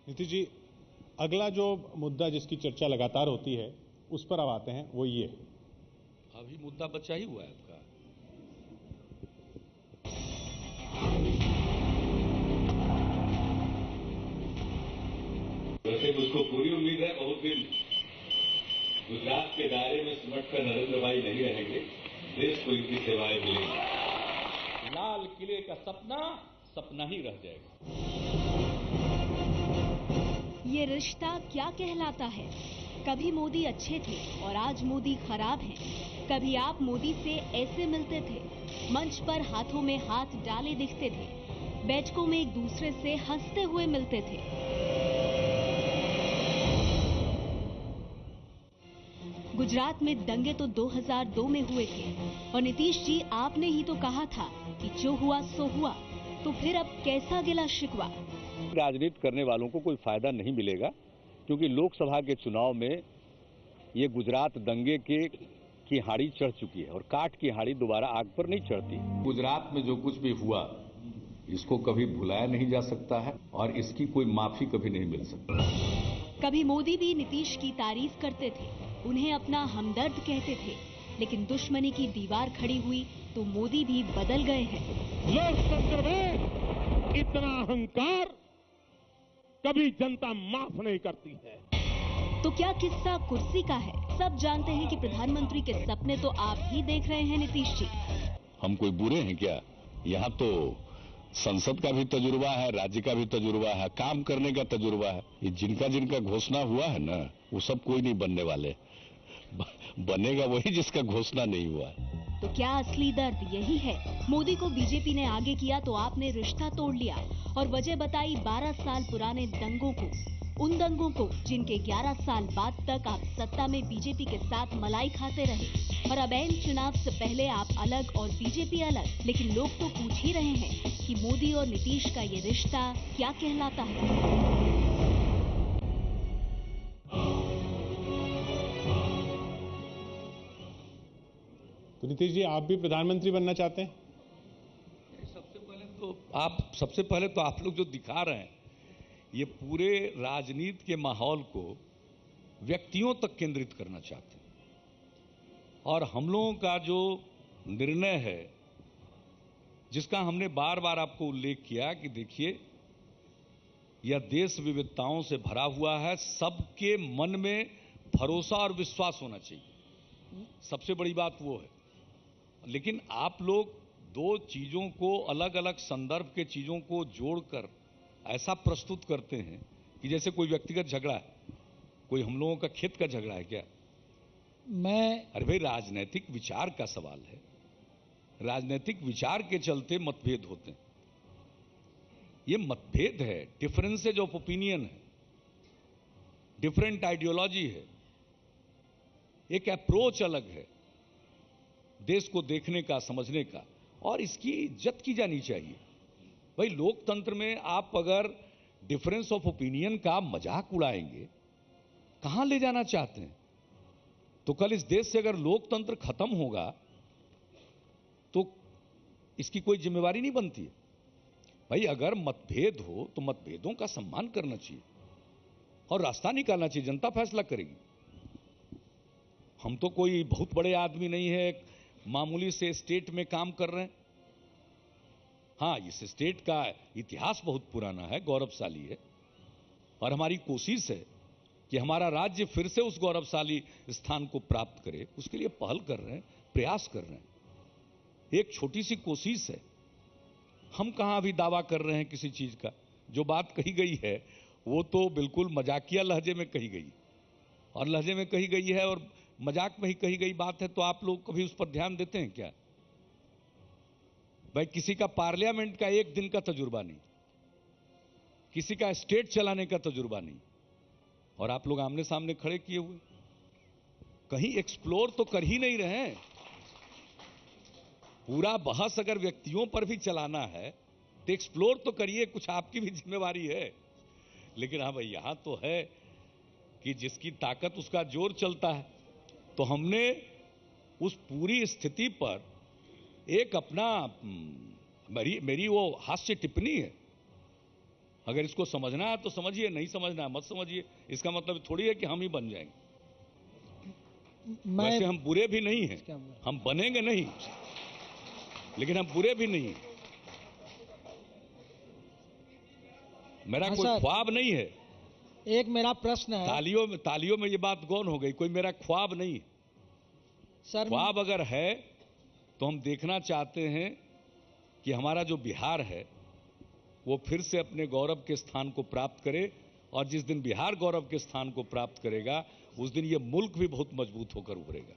नीतीश जी, अगला जो मुद्दा जिसकी चर्चा लगातार होती है उस पर अब आते हैं, वो ये अभी मुद्दा बचा ही हुआ है आपका। वैसे मुझको पूरी उम्मीद है बहुत दिन गुजरात के दायरे में सिमट कर नरेंद्र भाई नहीं रहेंगे, देश को इनकी सेवाएं मिलेंगी। लाल किले का सपना सपना ही रह जाएगा। ये रिश्ता क्या कहलाता है? कभी मोदी अच्छे थे और आज मोदी खराब हैं। कभी आप मोदी से ऐसे मिलते थे, मंच पर हाथों में हाथ डाले दिखते थे, बैठकों में एक दूसरे से हंसते हुए मिलते थे। गुजरात में दंगे तो 2002 में हुए थे और नीतीश जी आपने ही तो कहा था कि जो हुआ सो हुआ, तो फिर अब कैसा गिला शिकवा? राजनीति करने वालों को कोई फायदा नहीं मिलेगा, क्योंकि लोकसभा के चुनाव में ये गुजरात दंगे की हाड़ी चढ़ चुकी है और काट की हाड़ी दोबारा आग पर नहीं चढ़ती। गुजरात में जो कुछ भी हुआ इसको कभी भुलाया नहीं जा सकता है और इसकी कोई माफी कभी नहीं मिल सकती। कभी मोदी भी नीतीश की तारीफ करते थे, उन्हें अपना हमदर्द कहते थे, लेकिन दुश्मनी की दीवार खड़ी हुई तो मोदी भी बदल गए हैं। लोकतंत्र में इतना अहंकार कभी जनता माफ नहीं करती है। तो क्या किस्सा कुर्सी का है? सब जानते हैं कि प्रधानमंत्री के सपने तो आप ही देख रहे हैं नीतीश जी। हम कोई बुरे हैं क्या? यहाँ तो संसद का भी तजुर्बा है, राज्य का भी तजुर्बा है, काम करने का तजुर्बा है। ये जिनका घोषणा हुआ है ना, वो सब कोई नहीं बनने वाले। बनेगा वही जिसका घोषणा नहीं हुआ। तो क्या असली दर्द यही है? मोदी को बीजेपी ने आगे किया तो आपने रिश्ता तोड़ लिया और वजह बताई 12 साल पुराने दंगों को, उन दंगों को जिनके 11 साल बाद तक आप सत्ता में बीजेपी के साथ मलाई खाते रहे। और अब एन चुनाव से पहले आप अलग और बीजेपी अलग, लेकिन लोग तो पूछ ही रहे हैं कि मोदी और नीतीश का ये रिश्ता क्या कहलाता है? तो नीतीश जी, आप भी प्रधानमंत्री बनना चाहते हैं? सबसे पहले तो आप लोग जो दिखा रहे हैं ये पूरे राजनीति के माहौल को व्यक्तियों तक केंद्रित करना चाहते हैं। और हम लोगों का जो निर्णय है, जिसका हमने बार बार आपको उल्लेख किया कि देखिए यह देश विविधताओं से भरा हुआ है, सबके मन में भरोसा और विश्वास होना चाहिए, सबसे बड़ी बात वो है। लेकिन आप लोग दो चीजों को, अलग अलग संदर्भ के चीजों को जोड़कर ऐसा प्रस्तुत करते हैं कि जैसे कोई व्यक्तिगत झगड़ा है, कोई हम लोगों का खेत का झगड़ा है क्या? अरे भाई, राजनीतिक विचार का सवाल है। राजनीतिक विचार के चलते मतभेद होते हैं। ये मतभेद है, डिफरेंसेज ऑफ ओपिनियन है, डिफरेंट आइडियोलॉजी है, एक अप्रोच अलग है देश को देखने का, समझने का, और इसकी इज्जत की जानी चाहिए। भाई, लोकतंत्र में आप अगर डिफरेंस ऑफ ओपिनियन का मजाक उड़ाएंगे, कहां ले जाना चाहते हैं? तो कल इस देश से अगर लोकतंत्र खत्म होगा तो इसकी कोई जिम्मेवारी नहीं बनती है। भाई, अगर मतभेद हो तो मतभेदों का सम्मान करना चाहिए और रास्ता निकालना चाहिए, जनता फैसला करेगी। हम तो कोई बहुत बड़े आदमी नहीं है, मामूली से स्टेट में काम कर रहे हैं। हाँ, इस स्टेट का इतिहास बहुत पुराना है, गौरवशाली है, और हमारी कोशिश है कि हमारा राज्य फिर से उस गौरवशाली स्थान को प्राप्त करे। उसके लिए पहल कर रहे हैं, प्रयास कर रहे हैं। एक छोटी सी कोशिश है। हम कहां अभी दावा कर रहे हैं किसी चीज का? जो बात कही गई है वो तो बिल्कुल मजाकिया लहजे में कही गई, और लहजे में कही गई है और मजाक में ही कही गई बात है, तो आप लोग कभी उस पर ध्यान देते हैं क्या? भाई, किसी का पार्लियामेंट का एक दिन का तजुर्बा नहीं, किसी का स्टेट चलाने का तजुर्बा नहीं, और आप लोग आमने सामने खड़े किए हुए, कहीं एक्सप्लोर तो कर ही नहीं रहे हैं। पूरा बहस अगर व्यक्तियों पर भी चलाना है तो एक्सप्लोर तो करिए, कुछ आपकी भी जिम्मेवारी है। लेकिन हाँ भाई, यहां तो है कि जिसकी ताकत उसका जोर चलता है। तो हमने उस पूरी स्थिति पर एक अपना मेरी वो हास्य टिप्पणी है अगर इसको समझना है तो समझिए, नहीं समझना है मत समझिए। इसका मतलब थोड़ी है कि हम ही बन जाएंगे। वैसे हम बुरे भी नहीं हैं, हम बनेंगे नहीं, लेकिन हम बुरे भी नहीं हैं। मेरा कोई ख्वाब नहीं है। एक मेरा प्रश्न है, तालियों में ये बात गौन हो गई, कोई मेरा ख्वाब नहीं है सर। ख्वाब अगर है तो हम देखना चाहते हैं कि हमारा जो बिहार है वो फिर से अपने गौरव के स्थान को प्राप्त करे, और जिस दिन बिहार गौरव के स्थान को प्राप्त करेगा उस दिन ये मुल्क भी बहुत मजबूत होकर उभरेगा।